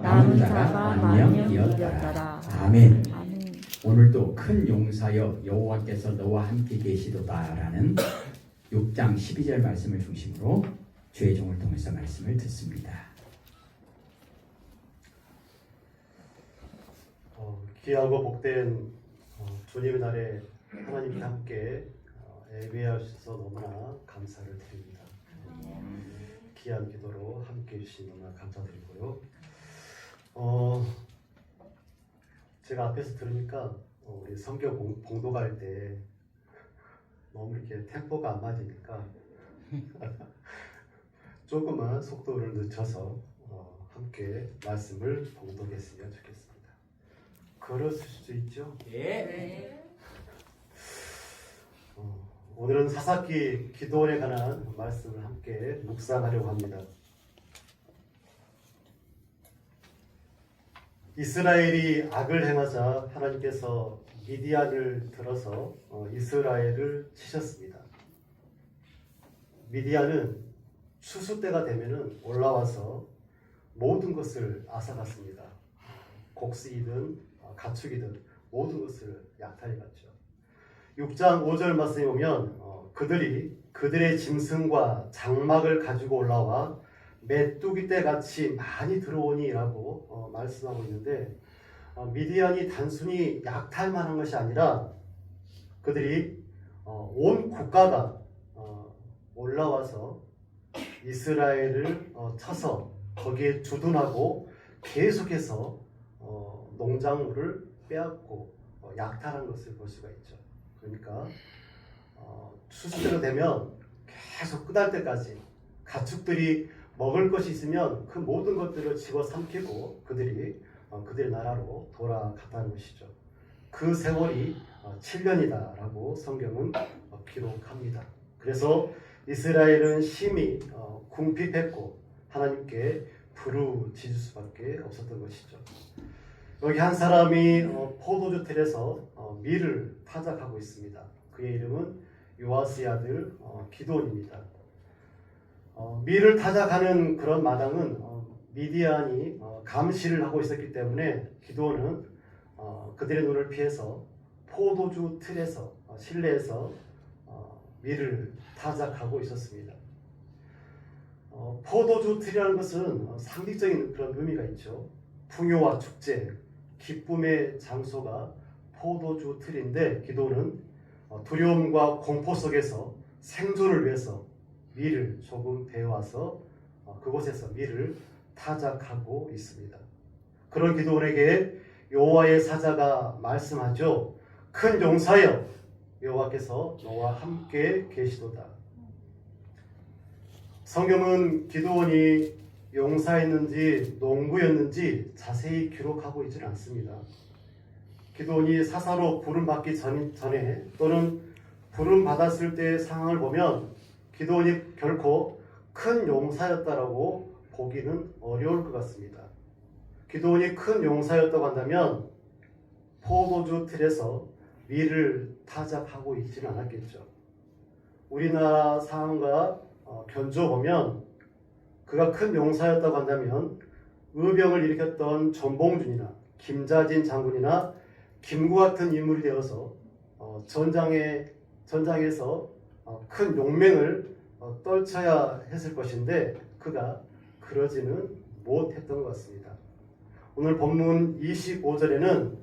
남은 자가 만명이었더라. 아멘. 오늘도 큰 용사여 여호와께서 너와 함께 계시도다라는 6장 12절 말씀을 중심으로 주의 종을 통해서 말씀을 듣습니다. 귀하고 복된 주님의 날에 하나님과 함께 예배하셔서 너무나 감사를 드립니다. 귀한 기도로 함께 해주신 너무나 감사드리고요. 제가 앞에서 들으니까 우리 성경 봉독할 때 너무 이렇게 템포가 안 맞으니까 조금만 속도를 늦춰서 함께 말씀을 봉독했으면 좋겠습니다. 그러실 수 있죠? 네. 오늘은 사사기 기도원에 관한 말씀을 함께 묵상하려고 합니다. 이스라엘이 악을 행하자 하나님께서 미디안을 들어서 이스라엘을 치셨습니다. 미디안은 추수 때가 되면은 올라와서 모든 것을 앗아갔습니다. 곡식이든 가축이든 모든 것을 약탈해갔죠. 6장 5절 말씀에 보면 그들이 그들의 짐승과 장막을 가지고 올라와 메뚜기 떼같이 많이 들어오니 라고 말씀하고 있는데, 미디안이 단순히 약탈만 한 것이 아니라 그들이 온 국가가 올라와서 이스라엘을 쳐서 거기에 주둔하고 계속해서 농작물을 빼앗고 약탈한 것을 볼 수가 있죠. 그러니까 추수때가 되면 계속 끝날 때까지 가축들이 먹을 것이 있으면 그 모든 것들을 집어삼키고 그들이 그들의 나라로 돌아갔다는 것이죠. 그 세월이 7년이다 라고 성경은 기록합니다. 그래서 이스라엘은 심히 궁핍했고 하나님께 부르짖을 수밖에 없었던 것이죠. 여기 한 사람이 포도주 틀에서 밀을 타작하고 있습니다. 그의 이름은 요아스의 아들 기드온입니다. 밀을 타작하는 그런 마당은 미디안이 감시를 하고 있었기 때문에 기드온은 그들의 눈을 피해서 포도주 틀에서 실내에서 밀을 타작하고 있었습니다. 포도주 틀이라는 것은 상징적인 그런 의미가 있죠. 풍요와 축제, 기쁨의 장소가 포도주 틀인데 기도는 두려움과 공포 속에서 생존을 위해서 밀을 조금 베어와서 그곳에서 밀을 타작하고 있습니다. 그런 기도원에게 여호와의 사자가 말씀하죠. 큰 용사여 여호와께서 너와 함께 계시도다. 성경은 기도원이 용사였는지 농부였는지 자세히 기록하고 있지는 않습니다. 기드온이 사사로 부름받기 전에 또는 부름받았을 때의 상황을 보면 기드온이 결코 큰 용사였다라고 보기는 어려울 것 같습니다. 기드온이 큰 용사였다고 한다면 포도주 틀에서 밀을 타작하고 있지는 않았겠죠. 우리나라 상황과 견주어보면 그가 큰 용사였다고 한다면 의병을 일으켰던 전봉준이나 김자진 장군이나 김구 같은 인물이 되어서 전장에서 큰 용맹을 떨쳐야 했을 것인데 그가 그러지는 못했던 것 같습니다. 오늘 본문 25절에는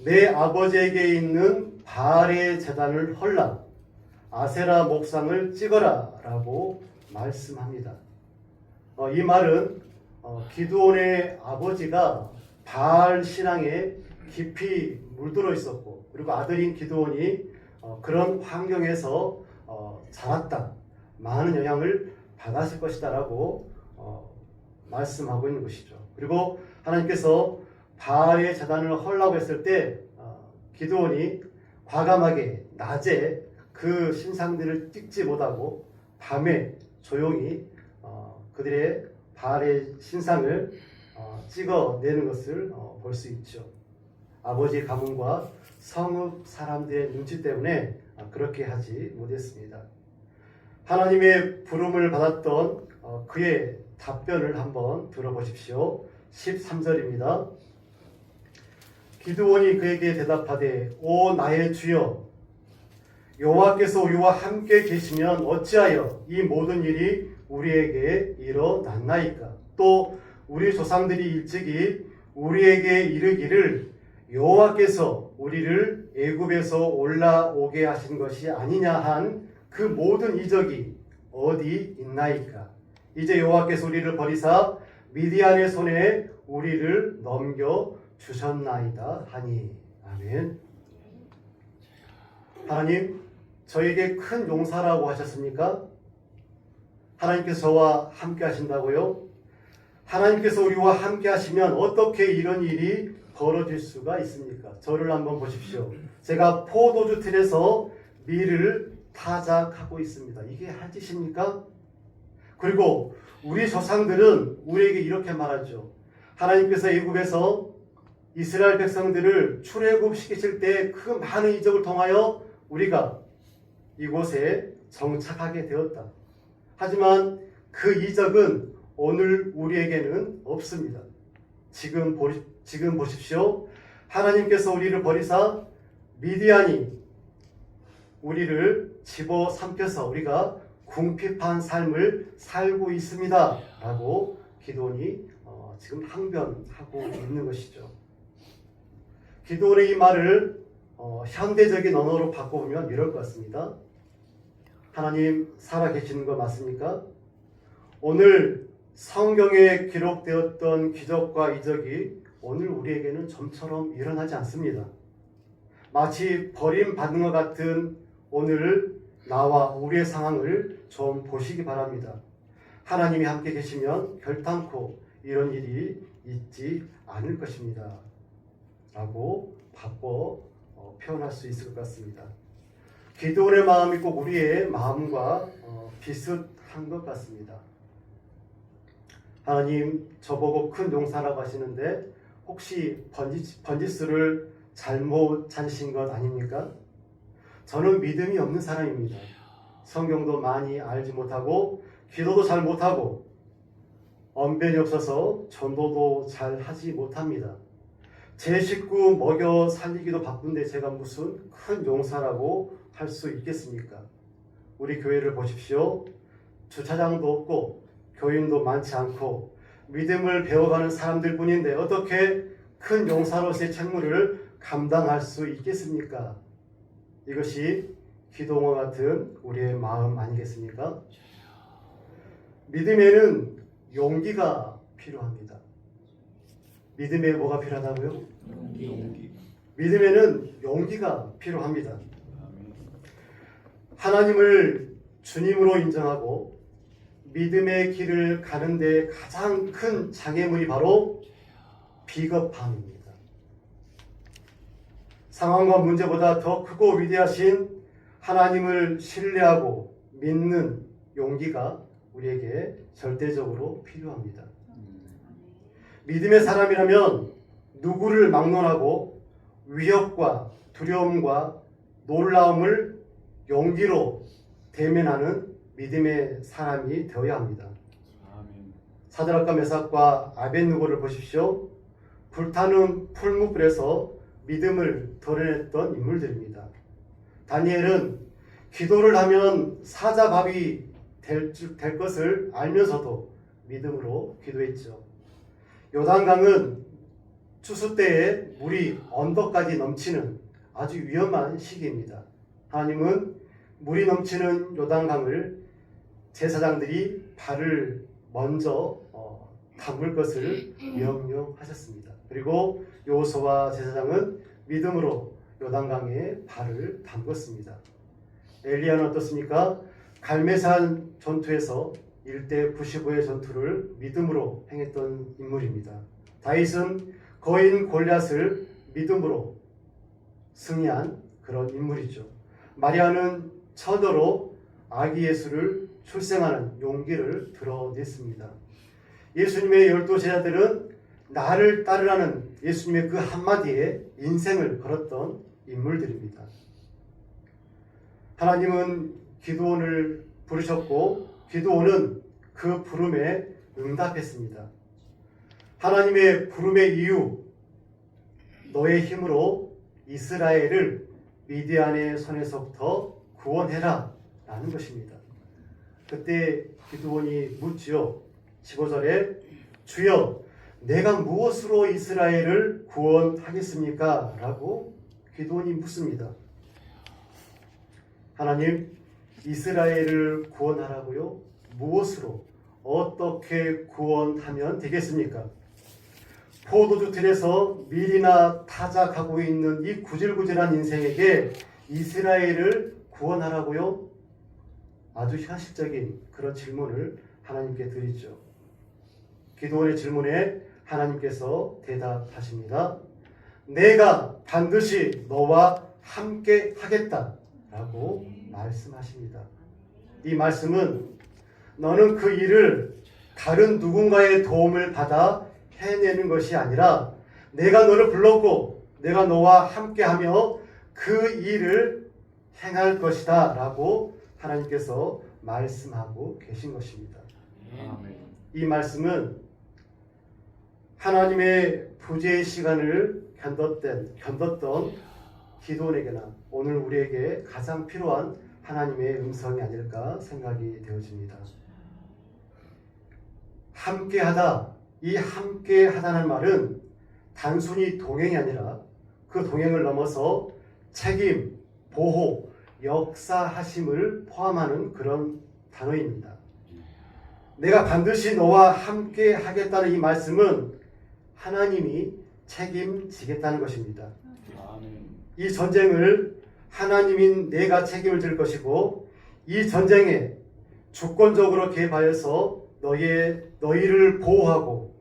내 아버지에게 있는 바알의 제단을 헐라 아세라 목상을 찍어라 라고 말씀합니다. 이 말은 기드온의 아버지가 바알 신앙에 깊이 물들어 있었고 그리고 아들인 기드온이 그런 환경에서 자랐다. 많은 영향을 받았을 것이다 라고 말씀하고 있는 것이죠. 그리고 하나님께서 바알의 제단을 헐라고 했을 때 기드온이 과감하게 낮에 그 신상들을 찍지 못하고 밤에 조용히 그들의 바알의 신상을 찍어내는 것을 볼 수 있죠. 아버지의 가문과 성읍 사람들의 눈치 때문에 그렇게 하지 못했습니다. 하나님의 부름을 받았던 그의 답변을 한번 들어보십시오. 13절입니다. 기드온이 그에게 대답하되 오 나의 주여 여호와께서 우리와 함께 계시면 어찌하여 이 모든 일이 우리에게 일어났나이까? 또 우리 조상들이 일찍이 우리에게 이르기를 여호와께서 우리를 애굽에서 올라오게 하신 것이 아니냐 한 그 모든 이적이 어디 있나이까? 이제 여호와께서 우리를 버리사 미디안의 손에 우리를 넘겨 주셨나이다 하니. 아멘. 하나님, 저에게 큰 용사라고 하셨습니까? 하나님께서 저와 함께 하신다고요? 하나님께서 우리와 함께 하시면 어떻게 이런 일이 벌어질 수가 있습니까? 저를 한번 보십시오. 제가 포도주 틀에서 밀을 타작하고 있습니다. 이게 할 짓입니까? 그리고 우리 조상들은 우리에게 이렇게 말하죠. 하나님께서 애굽에서 이스라엘 백성들을 출애굽시키실 때 그 많은 이적을 통하여 우리가 이곳에 정착하게 되었다. 하지만 그 이적은 오늘 우리에게는 없습니다. 지금 보십시오. 하나님께서 우리를 버리사 미디안이 우리를 집어삼켜서 우리가 궁핍한 삶을 살고 있습니다. 라고 기드온이 지금 항변하고 있는 것이죠. 기드온의 이 말을 현대적인 언어로 바꿔보면 이럴 것 같습니다. 하나님 살아계시는 거 맞습니까? 오늘 성경에 기록되었던 기적과 이적이 오늘 우리에게는 좀처럼 일어나지 않습니다. 마치 버림받은 것 같은 오늘 나와 우리의 상황을 좀 보시기 바랍니다. 하나님이 함께 계시면 결단코 이런 일이 있지 않을 것입니다. 라고 바꿔 표현할 수 있을 것 같습니다. 기드온의 마음이 꼭 우리의 마음과 비슷한 것 같습니다. 하나님 저보고 큰 용사라고 하시는데 혹시 번지수를 잘못 찾으신 것 아닙니까? 저는 믿음이 없는 사람입니다. 성경도 많이 알지 못하고 기도도 잘 못하고 언변이 없어서 전도도 잘 하지 못합니다. 제 식구 먹여 살리기도 바쁜데 제가 무슨 큰 용사라고 할 수 있겠습니까? 우리 교회를 보십시오. 주차장도 없고 교인도 많지 않고 믿음을 배워가는 사람들 뿐인데 어떻게 큰 용사로서의 책무를 감당할 수 있겠습니까? 이것이 기도와 같은 우리의 마음 아니겠습니까? 믿음에는 용기가 필요합니다. 믿음에 뭐가 필요하다고요? 용기. 믿음에는 용기가 필요합니다. 하나님을 주님으로 인정하고 믿음의 길을 가는데 가장 큰 장애물이 바로 비겁함입니다. 상황과 문제보다 더 크고 위대하신 하나님을 신뢰하고 믿는 용기가 우리에게 절대적으로 필요합니다. 믿음의 사람이라면 누구를 막론하고 위협과 두려움과 놀라움을 용기로 대면하는 믿음의 사람이 되어야 합니다. 사드락과 메삭과 아벳느고를 보십시오. 불타는 풀무불에서 믿음을 드러냈던 인물들입니다. 다니엘은 기도를 하면 사자밥이 될 것을 알면서도 믿음으로 기도했죠. 요단강은 추수 때에 물이 언덕까지 넘치는 아주 위험한 시기입니다. 하나님은 물이 넘치는 요단강을 제사장들이 발을 먼저 담글 것을 명령하셨습니다. 그리고 여호수아와 제사장은 믿음으로 요단강에 발을 담궜습니다. 엘리야는 어떻습니까? 갈멜산 전투에서 1대 95의 전투를 믿음으로 행했던 인물입니다. 다윗은 거인 골리앗을 믿음으로 승리한 그런 인물이죠. 마리아는 처녀로 아기 예수를 출생하는 용기를 드러냈습니다. 예수님의 12 제자들은 나를 따르라는 예수님의 그 한마디에 인생을 걸었던 인물들입니다. 하나님은 기드온을 부르셨고 기드온은 그 부름에 응답했습니다. 하나님의 부름의 이유, 너의 힘으로 이스라엘을 미디안의 손에서부터 구원해라 라는 것입니다. 그때 기드온이 묻지요. 15절에 주여 내가 무엇으로 이스라엘을 구원하겠습니까? 라고 기드온이 묻습니다. 하나님, 이스라엘을 구원하라고요? 무엇으로? 어떻게 구원하면 되겠습니까? 포도주 틀에서 밀이나 타작하고 있는 이 구질구질한 인생에게 이스라엘을 구원하라고요? 아주 현실적인 그런 질문을 하나님께 드리죠. 기드온의 질문에 하나님께서 대답하십니다. 내가 반드시 너와 함께 하겠다 라고 말씀하십니다. 이 말씀은 너는 그 일을 다른 누군가의 도움을 받아 해내는 것이 아니라 내가 너를 불렀고 내가 너와 함께하며 그 일을 행할 것이다 라고 하나님께서 말씀하고 계신 것입니다. 이 말씀은 하나님의 부재의 시간을 견뎠던 기드온에게나 오늘 우리에게 가장 필요한 하나님의 음성이 아닐까 생각이 되어집니다. 함께하다, 이 함께하다는 말은 단순히 동행이 아니라 그 동행을 넘어서 책임, 보호, 역사하심을 포함하는 그런 단어입니다. 내가 반드시 너와 함께 하겠다는 이 말씀은 하나님이 책임지겠다는 것입니다. 이 전쟁을 하나님인 내가 책임을 질 것이고 이 전쟁에 주권적으로 개입하여서 너희를 보호하고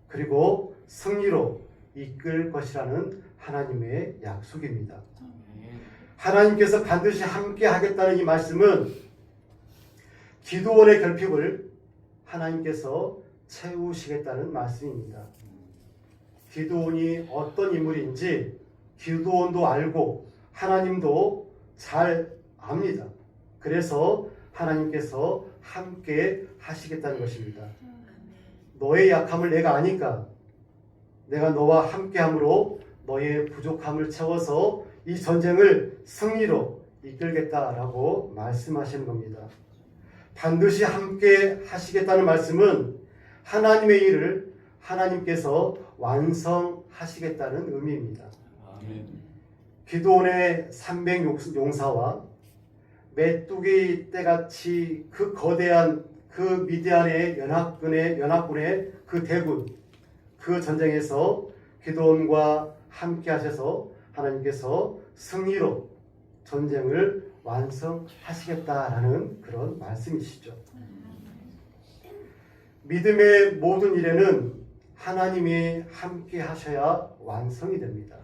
그리고 승리로 이끌 것이라는 하나님의 약속입니다. 하나님께서 반드시 함께 하겠다는 이 말씀은 기드온의 결핍을 하나님께서 채우시겠다는 말씀입니다. 기드온이 어떤 인물인지 기드온도 알고 하나님도 잘 압니다. 그래서 하나님께서 함께 하시겠다는 것입니다. 너의 약함을 내가 아니까 내가 너와 함께함으로 너의 부족함을 채워서 이 전쟁을 승리로 이끌겠다라고 말씀하시는 겁니다. 반드시 함께 하시겠다는 말씀은 하나님의 일을 하나님께서 완성하시겠다는 의미입니다. 기드온의 300용사와 메뚜기 떼같이 그 거대한 그 미디안의 연합군의 그 대군, 그 전쟁에서 기드온과 함께 하셔서 하나님께서 승리로 전쟁을 완성하시겠다라는 그런 말씀이시죠. 믿음의 모든 일에는 하나님이 함께 하셔야 완성이 됩니다.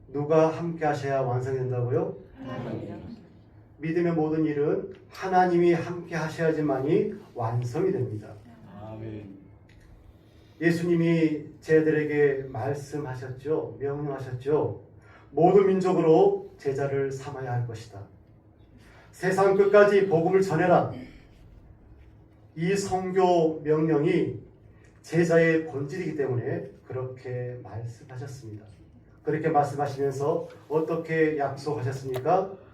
누가 함께 하셔야 완성이 된다고요? 믿음의 모든 일은 하나님이 함께 하셔야지만이 완성이 됩니다. 예수님이 제자들에게 말씀하셨죠. 명령하셨죠. 모든 민족으로 제자를 삼아야 할 것이다. 세상 끝까지 복음을 전해라. 이 선교 명령이 제자의 본질이기 때문에 그렇게 말씀하셨습니다. 그렇게 말씀하시면서 어떻게 약속하셨습니까?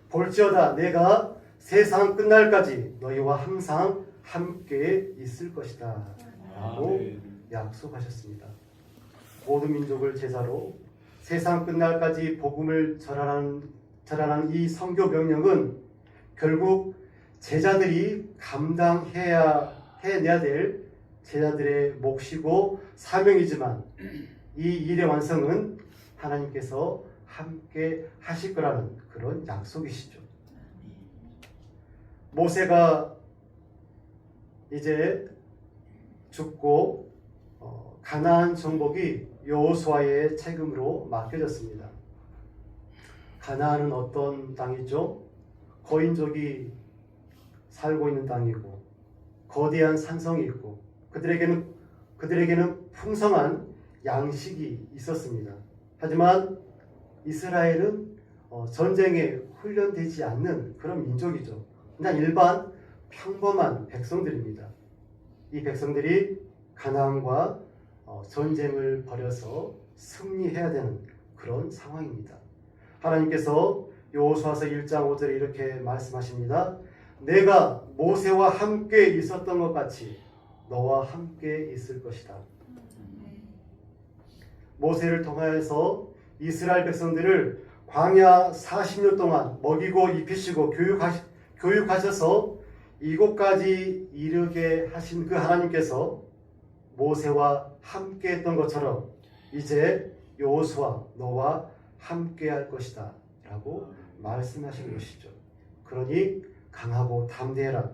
볼지어다 내가 세상 끝날까지 너희와 항상 함께 있을 것이다 라고 약속하셨습니다. 모든 민족을 제자로 세상 끝날까지 복음을 전하는 이 선교 명령은 결국 제자들이 감당해내야 될 제자들의 몫이고 사명이지만 이 일의 완성은 하나님께서 함께 하실 거라는 그런 약속이시죠. 모세가 이제 죽고 가나안 정복이 여호수아의 책임으로 맡겨졌습니다. 가나안은 어떤 땅이죠? 거인족이 살고 있는 땅이고 거대한 산성이 있고 그들에게는 풍성한 양식이 있었습니다. 하지만 이스라엘은 전쟁에 훈련되지 않는 그런 민족이죠. 그냥 일반 평범한 백성들입니다. 이 백성들이 가나안과 전쟁을 벌여서 승리해야 되는 그런 상황입니다. 하나님께서 여호수아서 1장 5절에 이렇게 말씀하십니다. 내가 모세와 함께 있었던 것 같이 너와 함께 있을 것이다. 모세를 통하여서 이스라엘 백성들을 광야 40년 동안 먹이고 입히시고 교육하셔서 이곳까지 이르게 하신 그 하나님께서 모세와 함께 했던 것처럼 이제 여호수아 너와 함께 할 것이다 라고 말씀하신 것이죠. 그러니 강하고 담대해라.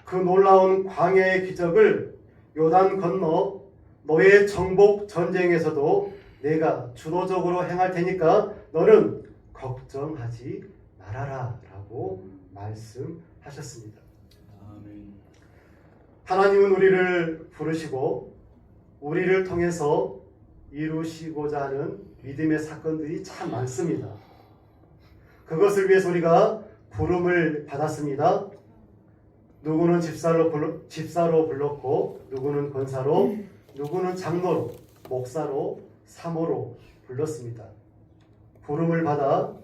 그 놀라운 광야의 기적을 요단 건너 너의 정복 전쟁에서도 내가 주도적으로 행할 테니까 너는 걱정하지 말아라 라고 말씀하셨습니다. 하나님은 우리를 부르시고 우리를 통해서 이루시고자 하는 믿음의 사건들이 참 많습니다. 그것을 위해서 우리가 부름을 받았습니다. 누구는 집사로 불렀고 누구는 권사로 누구는 장로로 목사로 사모로 불렀습니다. 부름을 받아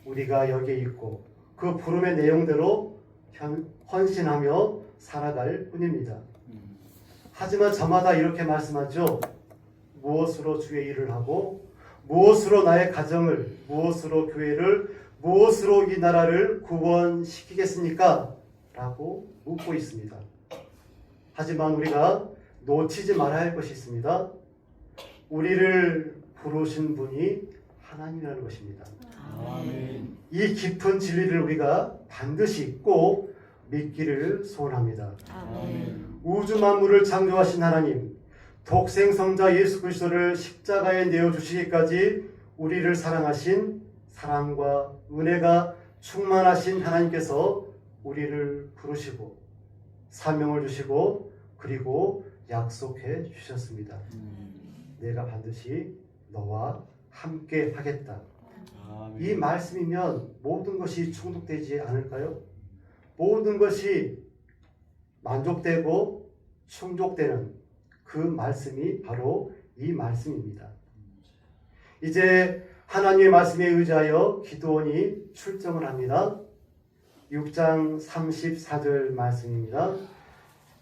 우리가 여기에 있고 그 부름의 내용대로 헌신하며 살아갈 뿐입니다. 하지만 저마다 이렇게 말씀하죠. 무엇으로 주의 일을 하고 무엇으로 나의 가정을 무엇으로 교회를 무엇으로 이 나라를 구원시키겠습니까? 라고 묻고 있습니다. 하지만 우리가 놓치지 말아야 할 것이 있습니다. 우리를 부르신 분이 하나님이라는 것입니다. 아멘. 이 깊은 진리를 우리가 반드시 꼭 믿기를 소원합니다. 아멘. 우주 만물을 창조하신 하나님, 독생성자 예수 그리스도를 십자가에 내어주시기까지 우리를 사랑하신 사랑과 은혜가 충만하신 하나님께서 우리를 부르시고 사명을 주시고 그리고 약속해 주셨습니다. 내가 반드시 너와 함께 하겠다. 아멘. 이 말씀이면 모든 것이 충족되지 않을까요? 모든 것이 만족되고 충족되는 그 말씀이 바로 이 말씀입니다. 이제 하나님의 말씀에 의지하여 기드온이 출정을 합니다. 6장 34절 말씀입니다.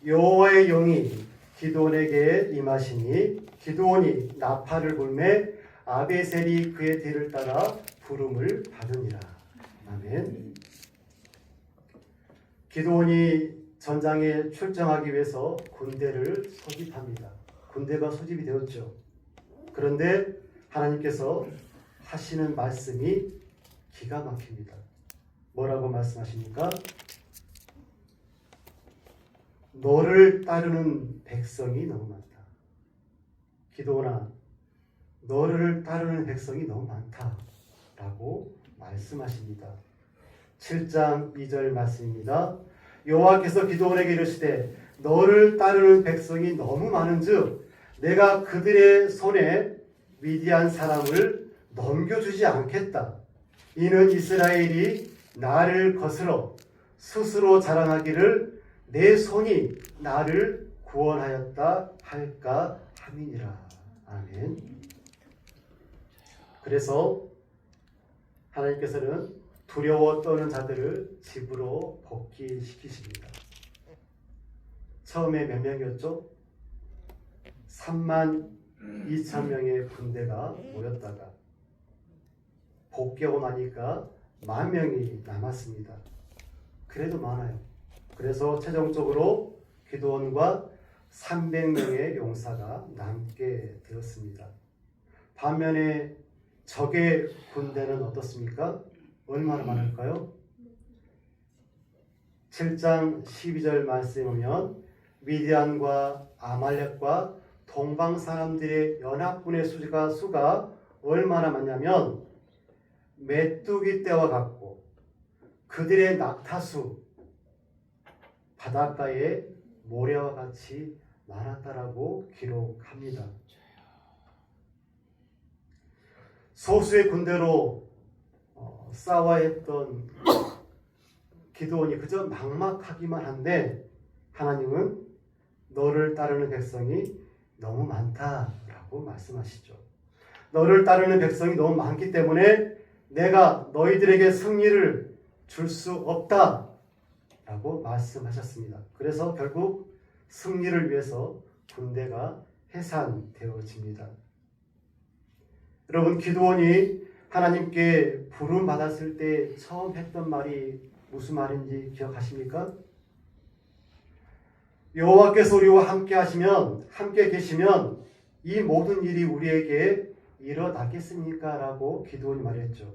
여호와의 영이 기드온에게 임하시니 기드온이 나팔을 불매 아베셀이 그의 뒤를 따라 부름을 받으니라. 아멘. 기드온이 전장에 출정하기 위해서 군대를 소집합니다. 군대가 소집이 되었죠. 그런데 하나님께서 하시는 말씀이 기가 막힙니다. 뭐라고 말씀하십니까? 너를 따르는 백성이 너무 많다. 기드온아, 너를 따르는 백성이 너무 많다. 라고 말씀하십니다. 7장 2절 말씀입니다. 여호와께서 기드온에게 이르시되 너를 따르는 백성이 너무 많은즉 내가 그들의 손에 미디안 사람을 넘겨주지 않겠다. 이는 이스라엘이 나를 거스러 스스로 자랑하기를 내 손이 나를 구원하였다 할까 함이니라. 아멘. 그래서 하나님께서는 두려워 떠는 자들을 집으로 복귀시키십니다. 처음에 몇 명이었죠? 3만 2천 명의 군대가 모였다가 복귀하고 나니까 10,000명이 남았습니다. 그래도 많아요. 그래서 최종적으로 기드온과 300명의 용사가 남게 되었습니다. 반면에 적의 군대는 어떻습니까? 얼마나 많을까요? 7장 12절 말씀에 보면 미디안과 아말렉과 동방 사람들의 연합군의 수가 얼마나 많냐면 메뚜기 떼와 같고 그들의 낙타수 바닷가의 모래와 같이 많았다라고 기록합니다. 소수의 군대로 싸워야 했던 기드온이 그저 막막하기만 한데 하나님은 너를 따르는 백성이 너무 많다라고 말씀하시죠. 너를 따르는 백성이 너무 많기 때문에 내가 너희들에게 승리를 줄 수 없다라고 말씀하셨습니다. 그래서 결국 승리를 위해서 군대가 해산되어집니다. 여러분, 기드온이 하나님께 부름 받았을 때 처음 했던 말이 무슨 말인지 기억하십니까? 여호와께서 우리와 함께 계시면 이 모든 일이 우리에게 일어나겠습니까? 라고 기드온이 말했죠.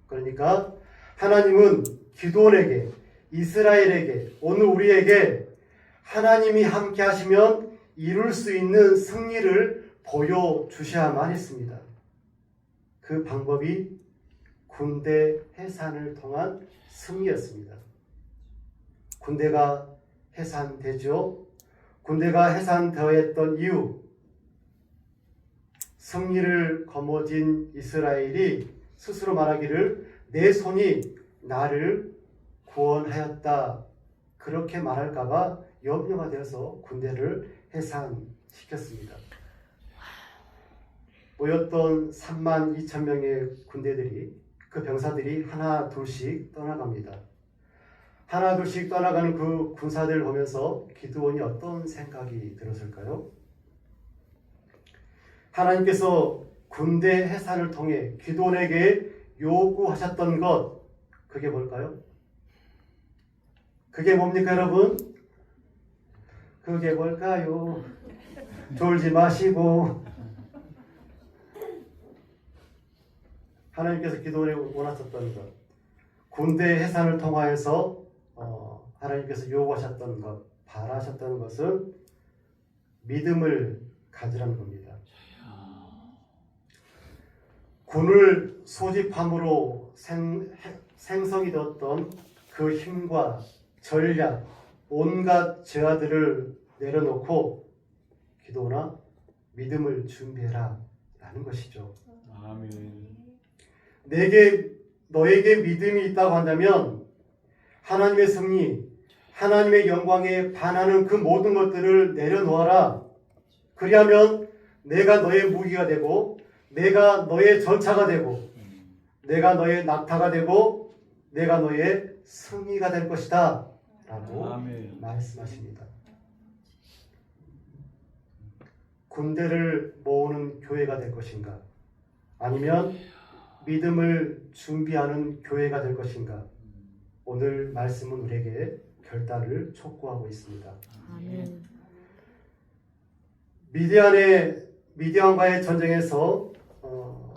그러니까 하나님은 기드온에게, 이스라엘에게, 오늘 우리에게 하나님이 함께 하시면 이룰 수 있는 승리를 보여주셔야만 했습니다. 그 방법이 군대 해산을 통한 승리였습니다. 군대가 해산되죠. 군대가 해산되었던 이유, 승리를 거머쥔 이스라엘이 스스로 말하기를 내 손이 나를 구원하였다, 그렇게 말할까봐 염려가 되어서 군대를 해산시켰습니다. 모였던 3만 2천 명의 군대들이, 그 병사들이 하나 둘씩 떠나갑니다. 하나 둘씩 떠나가는 그 군사들을 보면서 기드온이 어떤 생각이 들었을까요? 하나님께서 군대 해산을 통해 기드온에게 요구하셨던 것, 그게 뭘까요? 그게 뭡니까, 여러분? 그게 뭘까요? 졸지 마시고. 하나님께서 기도원에 원하셨던 것, 군대 해산을 통하여서 하나님께서 요구하셨던 것, 바라셨던 것은 믿음을 가지라는 겁니다. 군을 소집함으로 생성이 되었던 그 힘과 전략, 온갖 제아들을 내려놓고 기도나 믿음을 준비해라 라는 것이죠. 아멘. 너에게 믿음이 있다고 한다면 하나님의 승리, 하나님의 영광에 반하는 그 모든 것들을 내려놓아라. 그리하면 내가 너의 무기가 되고, 내가 너의 전차가 되고, 내가 너의 낙타가 되고, 내가 너의 승리가 될 것이다 라고 아멘. 말씀하십니다. 군대를 모으는 교회가 될 것인가? 아니면 믿음을 준비하는 교회가 될 것인가? 오늘 말씀은 우리에게 결단을 촉구하고 있습니다. 아멘. 미디안과의 전쟁에서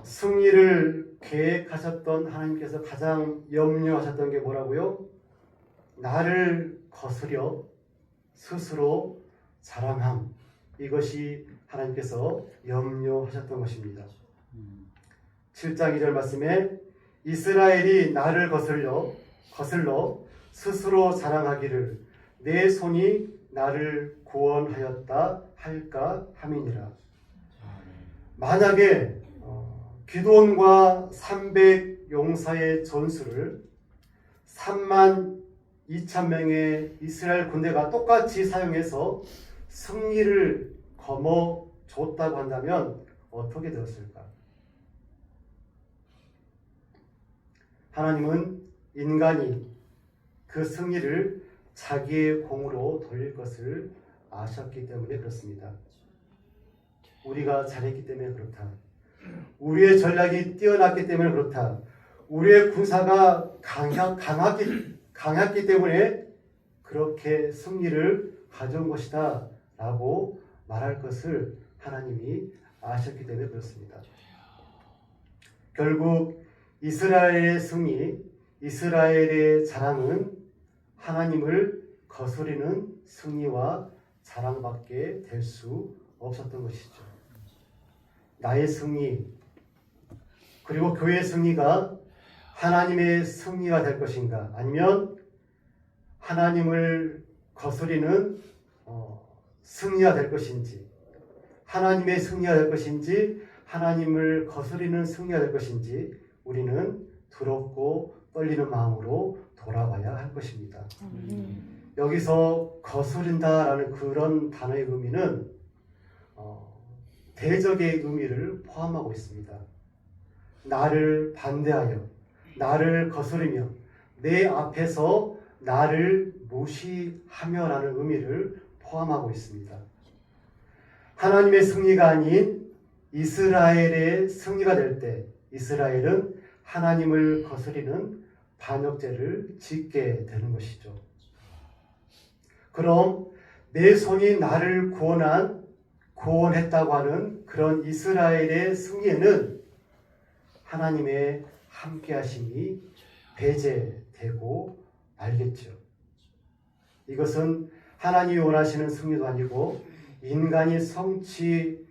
승리를 계획하셨던 하나님께서 가장 염려하셨던 게 뭐라고요? 나를 거스려 스스로 자랑함. 이것이 하나님께서 염려하셨던 것입니다. 7장 2절 말씀에 이스라엘이 나를 거슬러 스스로 자랑하기를 내 손이 나를 구원하였다 할까 함이니라. 만약에 기드온과 300 용사의 전술을 3만 2천 명의 이스라엘 군대가 똑같이 사용해서 승리를 거머쥐었다고 한다면 어떻게 되었을까? 하나님은 인간이 그 승리를 자기의 공으로 돌릴 것을 아셨기 때문에 그렇습니다. 우리가 잘했기 때문에 그렇다. 우리의 전략이 뛰어났기 때문에 그렇다. 우리의 군사가 강했기 때문에 그렇게 승리를 가져온 것이다 라고 말할 것을 하나님이 아셨기 때문에 그렇습니다. 결국 이스라엘의 승리, 이스라엘의 자랑은 하나님을 거스리는 승리와 자랑밖에 될 수 없었던 것이죠. 나의 승리, 그리고 교회의 승리가 하나님의 승리가 될 것인가? 아니면 하나님을 거스리는 승리가 될 것인지, 하나님의 승리가 될 것인지, 하나님을 거스리는 승리가 될 것인지 우리는 두렵고 떨리는 마음으로 돌아봐야 할 것입니다. 여기서 거스른다라는 그런 단어의 의미는 대적의 의미를 포함하고 있습니다. 나를 반대하여 나를 거스르며 내 앞에서 나를 무시하며라는 의미를 포함하고 있습니다. 하나님의 승리가 아닌 이스라엘의 승리가 될 때 이스라엘은 하나님을 거스리는 반역죄를 짓게 되는 것이죠. 그럼 내 손이 나를 구원했다고 하는 그런 이스라엘의 승리에는 하나님의 함께하심이 배제되고 말겠죠. 이것은 하나님이 원하시는 승리도 아니고 인간이 성취해서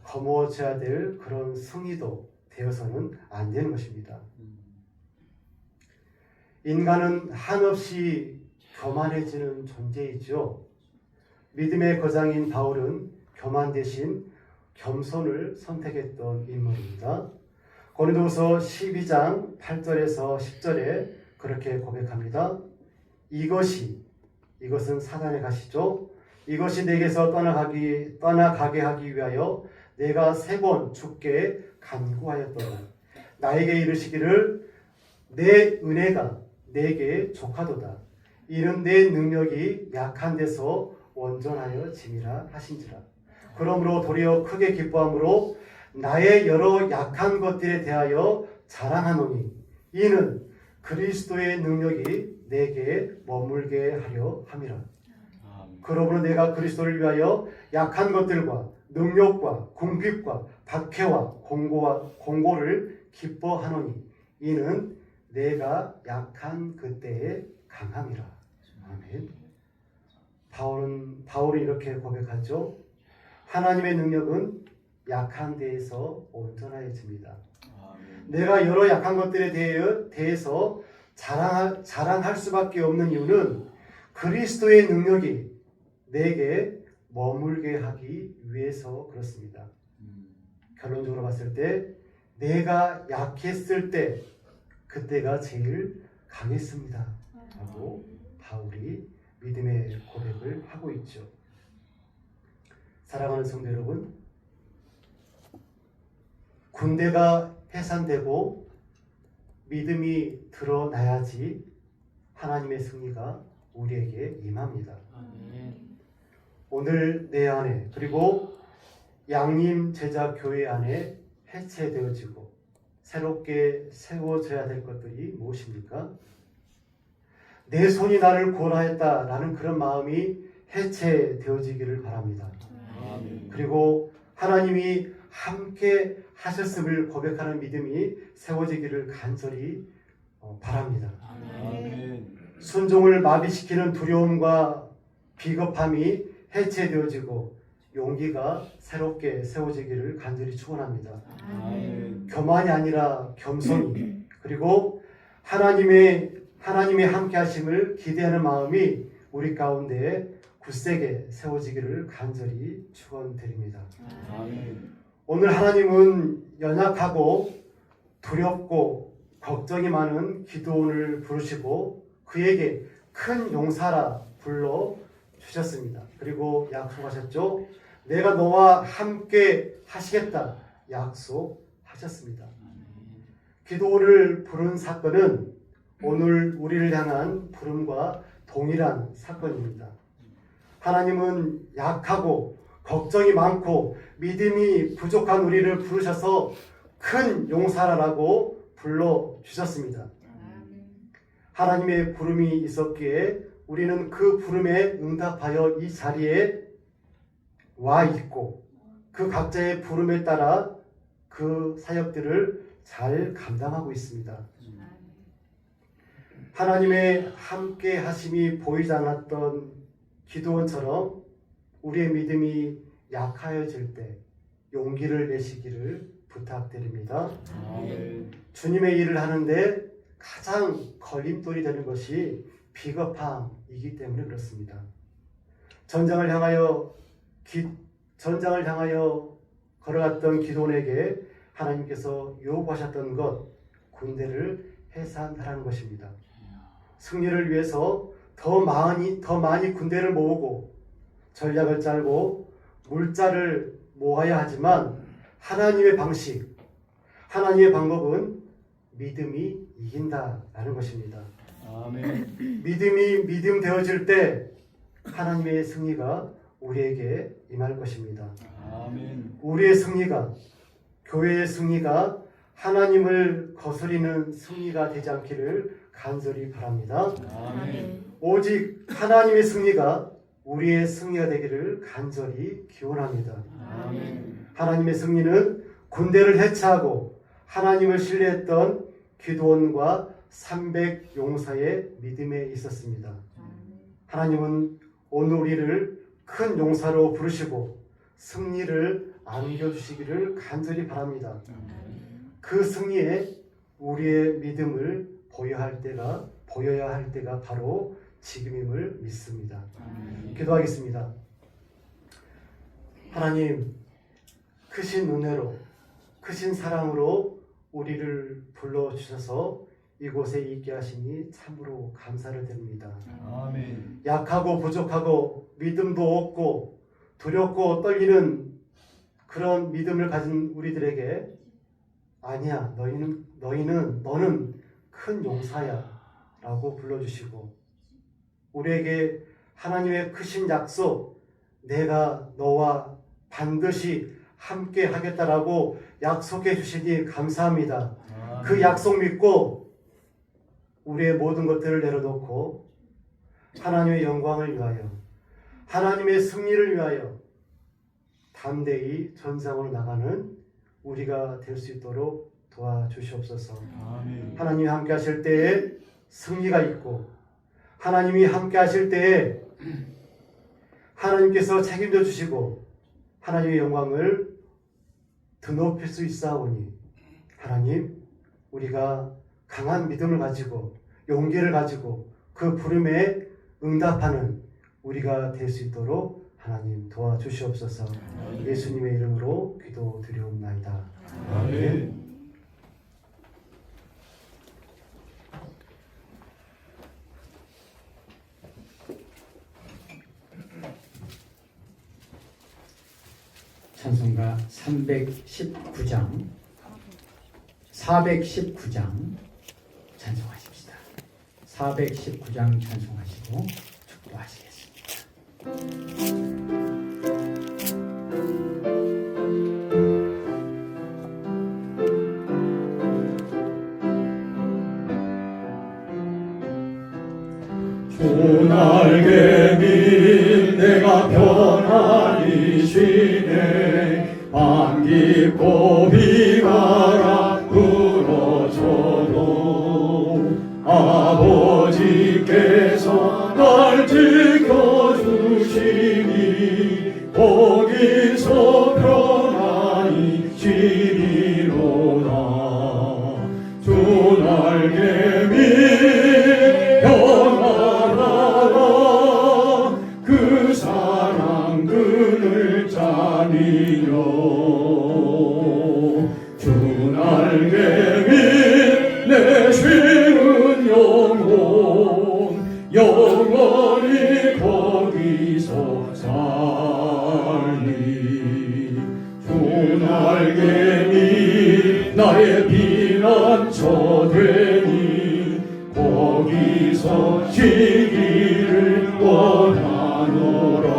거머쥐어야 될 그런 승리도 되어서는 안 되는 것입니다. 인간은 한없이 교만해지는 존재이죠. 믿음의 거장인 바울은 교만 대신 겸손을 선택했던 인물입니다. 고린도후서 12장 8절에서 10절에 그렇게 고백합니다. 이것은 사단의 가시죠. 이것이 내게서 떠나가게 하기 위하여 내가 3번 주께 간구하였더라. 나에게 이르시기를 내 은혜가 내게 족하도다. 이는 내 능력이 약한 데서 온전하여 짐이라 하신지라. 그러므로 도리어 크게 기뻐함으로 나의 여러 약한 것들에 대하여 자랑하노니 이는 그리스도의 능력이 내게 머물게 하려 함이라. 그러므로 내가 그리스도를 위하여 약한 것들과 능력과 궁핍과 박해와 공고를 기뻐하노니 이는 내가 약한 그때에 강함이라. 아멘. 바울은 이렇게 고백하죠. 하나님의 능력은 약한 데에서 온전해집니다. 내가 여러 약한 것들에 대해서 자랑할 수밖에 없는 이유는 그리스도의 능력이 내게 머물게 하기 위해서 그렇습니다. 결론적으로 봤을 때 내가 약했을 때 그때가 제일 강했습니다. 라고 바울이 믿음의 고백을 하고 있죠. 사랑하는 성도 여러분, 군대가 해산되고 믿음이 드러나야지 하나님의 승리가 우리에게 임합니다. 오늘 내 안에 그리고 양림 제자 교회 안에 해체되어지고 새롭게 세워져야 될 것들이 무엇입니까? 내 손이 나를 구원하였다라는 그런 마음이 해체되어지기를 바랍니다. 그리고 하나님이 함께 하셨음을 고백하는 믿음이 세워지기를 간절히 바랍니다. 순종을 마비시키는 두려움과 비겁함이 해체되어지고 용기가 새롭게 세워지기를 간절히 축원합니다. 교만이 아니라 겸손이 그리고 하나님의 함께 하심을 기대하는 마음이 우리 가운데 굳세게 세워지기를 간절히 축원드립니다. 오늘 하나님은 연약하고 두렵고 걱정이 많은 기드온을 부르시고 그에게 큰 용사라 불러 주셨습니다. 그리고 약속하셨죠. 내가 너와 함께 하시겠다 약속하셨습니다. 기드온을 부른 사건은 오늘 우리를 향한 부름과 동일한 사건입니다. 하나님은 약하고 걱정이 많고 믿음이 부족한 우리를 부르셔서 큰 용사라라고 불러주셨습니다. 하나님의 부름이 있었기에 우리는 그 부름에 응답하여 이 자리에 와 있고 그 각자의 부름에 따라 그 사역들을 잘 감당하고 있습니다. 하나님의 함께 하심이 보이지 않았던 기드온처럼 우리의 믿음이 약하여질 때 용기를 내시기를 부탁드립니다. 주님의 일을 하는데 가장 걸림돌이 되는 것이 비겁함이기 때문에 그렇습니다. 전장을 향하여 걸어갔던 기드온에게 하나님께서 요구하셨던 것, 군대를 해산하라는 것입니다. 승리를 위해서 더 많이 군대를 모으고 전략을 짜고 물자를 모아야 하지만 하나님의 방식, 하나님의 방법은 믿음이 이긴다라는 것입니다. 아멘. 믿음이 믿음 되어질 때 하나님의 승리가 우리에게 임할 것입니다. 아멘. 우리의 승리가, 교회의 승리가 하나님을 거스리는 승리가 되지 않기를 간절히 바랍니다. 아멘. 오직 하나님의 승리가 우리의 승리가 되기를 간절히 기원합니다. 아멘. 하나님의 승리는 군대를 해체하고 하나님을 신뢰했던 기드온과 300 용사의 믿음에 있었습니다. 하나님은 오늘 우리를 큰 용사로 부르시고 승리를 안겨주시기를 간절히 바랍니다. 그 승리에 우리의 믿음을 보여야 할 때가 바로 지금임을 믿습니다. 기도하겠습니다. 하나님, 크신 은혜로, 크신 사랑으로 우리를 불러주셔서 이곳에 있게 하시니 참으로 감사를 드립니다. 아멘. 약하고 부족하고 믿음도 없고 두렵고 떨리는 그런 믿음을 가진 우리들에게 아니야, 너는 큰 용사야 라고 불러주시고 우리에게 하나님의 크신 약속, 내가 너와 반드시 함께 하겠다라고 약속해 주시니 감사합니다. 아멘. 그 약속 믿고 우리의 모든 것들을 내려놓고 하나님의 영광을 위하여, 하나님의 승리를 위하여 담대히 전장으로 나가는 우리가 될 수 있도록 도와주시옵소서. 아멘. 하나님이 함께 하실 때에 승리가 있고 하나님이 함께 하실 때에 하나님께서 책임져 주시고 하나님의 영광을 드높일 수 있사오니 하나님, 우리가 강한 믿음을 가지고 용기를 가지고 그 부름에 응답하는 우리가 될 수 있도록 하나님 도와주시옵소서. 예수님의 이름으로 기도드리옵나이다. 아멘. 찬송가 319장 419장 찬송하십시다. 419장 찬송하시고 축도하시겠습니다. 주 날개 민 내가 편안히 쉬네. 밤 깊고 비바람 불어쳐도 아버지께서 날 지켜주시니 거기서 편안히 쉬리로다. 주 날개 민 평안하라. 그 사랑 그늘 자니요. 주 날개 밑 내 쉬는 영원히 거기서 살리. 주 날개 밑 나의 피난처 되니 거기서 쉬기를 원하노라.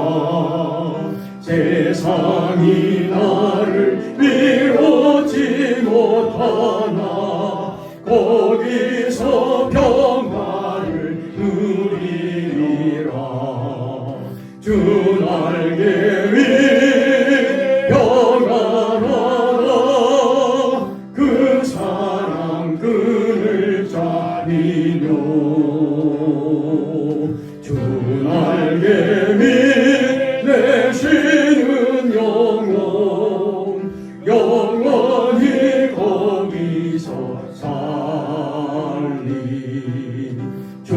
세상이 나를 미루지 못하나 거기서 평화를 누리리라. 주 날개 위 평안하라. 그 사랑 그늘 자리뇨. 주 날개 밑 내 쉬는 영원히 거기서 살리. 주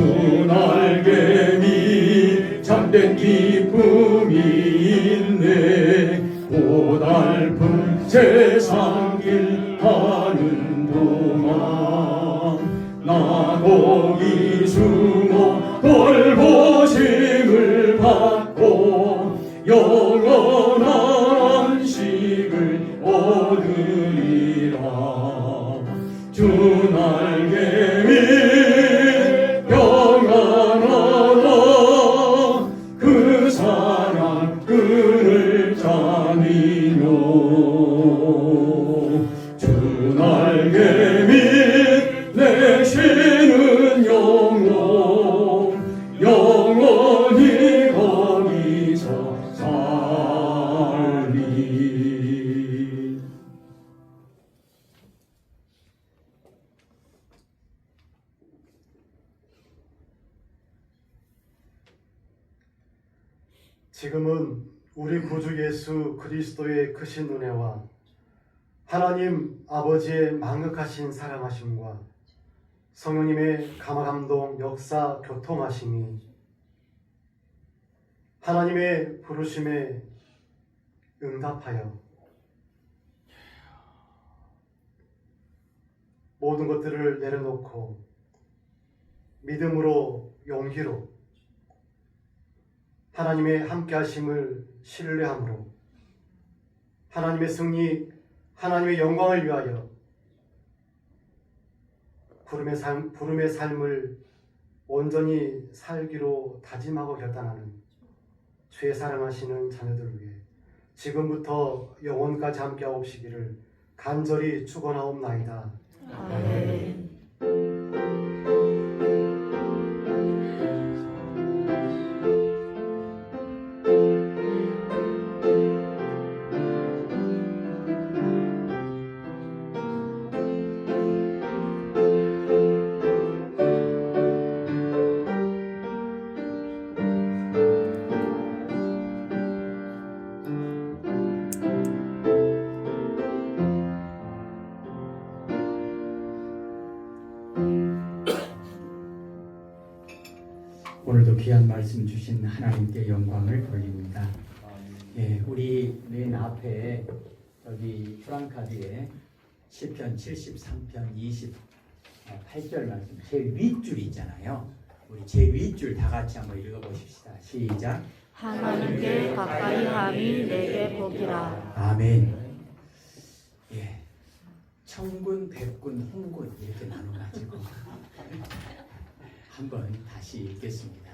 날개 밑 참된 기쁨이 있네. 고달픈 세상 길 가는 동안 나 거기 숨 주 날개 위 평안하다 그 사랑 끈을 짜니며 주 날개 위 내쉬는 영원히 거기서 살리. 지금은 우리 구주 예수 그리스도의 크신 은혜와 하나님 아버지의 망극하신 사랑하심과 성령님의 감화감동 역사 교통하심이 하나님의 부르심에 응답하여 모든 것들을 내려놓고 믿음으로 용기로 하나님의 함께하심을 신뢰함으로 하나님의 승리, 하나님의 영광을 위하여 부름의 삶을 온전히 살기로 다짐하고 결단하는 주의 사랑하시는 자녀들을 위해 지금부터 영원까지 함께하옵시기를 간절히 축원하옵나이다. 아멘. 오늘도 귀한 말씀 주신 하나님께 영광을 돌립니다. 예, 우리 맨 앞에 여기 프랑카드에 시편 73편 28절 말씀 제 윗줄 있잖아요. 우리 제 윗줄 다 같이 한번 읽어보십시다. 시작. 하나님께 가까이 함이 내게 복이라. 아멘. 예, 청군, 백군, 홍군 이렇게 나눠가지고 한번 다시 읽겠습니다.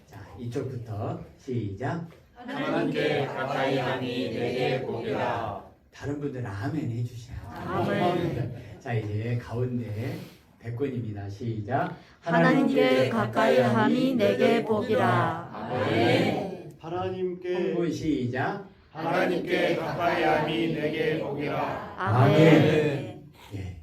자, 이쪽부터 시작. 하나님께 가까이 함이 내게 복이라. 다른 분들은 아멘 해주셔야 돼요. 아멘. 자, 이제 가운데 백군입니다. 시작. 하나님께 가까이 함이 내게 복이라. 아멘. 하나님께 홍군 시작. 하나님께 가까이 함이 내게 복이라. 아멘. 예,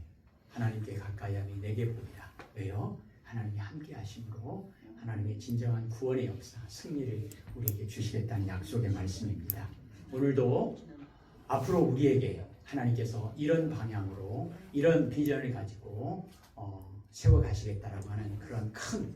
하나님께 가까이 함이 내게 복이라. 왜요? 하나님이 함께 하심으로 하나님의 진정한 구원의 역사, 승리를 우리에게 주시겠다는 약속의 말씀입니다. 오늘도 앞으로 우리에게 하나님께서 이런 방향으로 이런 비전을 가지고 세워가시겠다라고 하는 그런 큰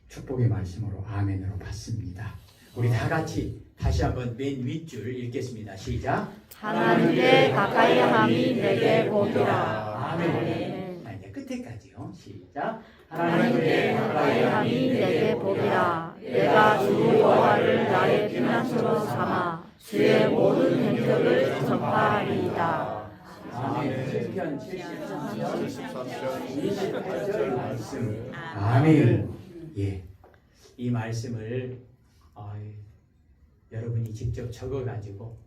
축복의 말씀으로 아멘으로 받습니다. 우리 다 같이 다시 한번 맨 윗줄 읽겠습니다. 시작. 하나님께 가까이 함이 내게 복이라. 아멘. 자, 이제 끝에까지요. 시작. 하나님께 가까이 함이 내게 복이라. 내가 주 여호와를 나의 피난처로 삼아 주의 모든 행적을 전파하리이다. 아멘. 시편 73편 28절 말씀. 아멘. 예, 이 말씀을 여러분이 직접 적어가지고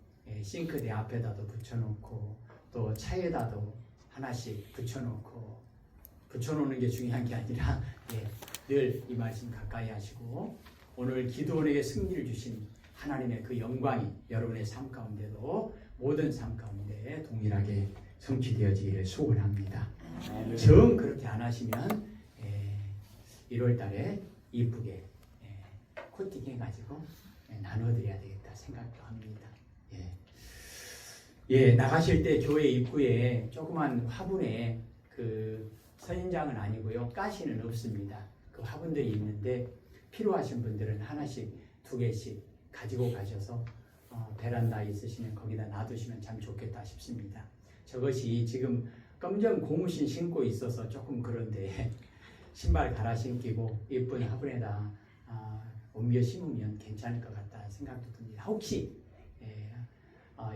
싱크대 앞에다도 붙여놓고 또 차에다도 하나씩 붙여놓는 게 중요한 게 아니라 늘 이 말씀 가까이 하시고 오늘 기도원에게 승리를 주신 하나님의 그 영광이 여러분의 삶 가운데도 모든 삶 가운데 동일하게 성취되어지기를 소원합니다. 정 그렇게 안 하시면 1월 달에 이쁘게 코팅 해가지고 나눠드려야 되겠다 생각도 합니다. 나가실 때 교회 입구에 조그만 화분에 그 선인장은 아니고요, 가시는 없습니다. 그 화분들이 있는데 필요하신 분들은 하나씩 2개씩 가지고 가셔서 베란다에 있으시면 거기다 놔두시면 참 좋겠다 싶습니다. 저것이 지금 검정 고무신 신고 있어서 조금 그런데 신발 갈아 신기고 예쁜 화분에다 옮겨 심으면 괜찮을 것 같다 생각도 듭니다. 혹시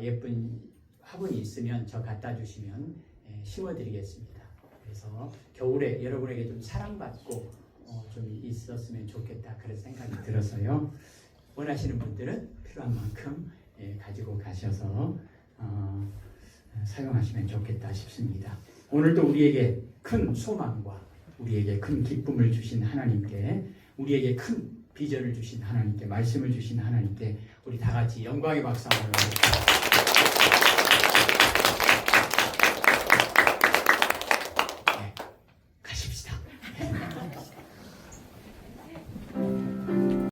예쁜 화분이 있으면 저 갖다 주시면 심어드리겠습니다. 그래서 겨울에 여러분에게 좀 사랑받고 좀 있었으면 좋겠다 그런 생각이 들어서요. 원하시는 분들은 필요한 만큼 가지고 가셔서 사용하시면 좋겠다 싶습니다. 오늘도 우리에게 큰 소망과 우리에게 큰 기쁨을 주신 하나님께, 우리에게 큰 비전을 주신 하나님께, 말씀을 주신 하나님께 우리 다 같이 영광의 박수 한번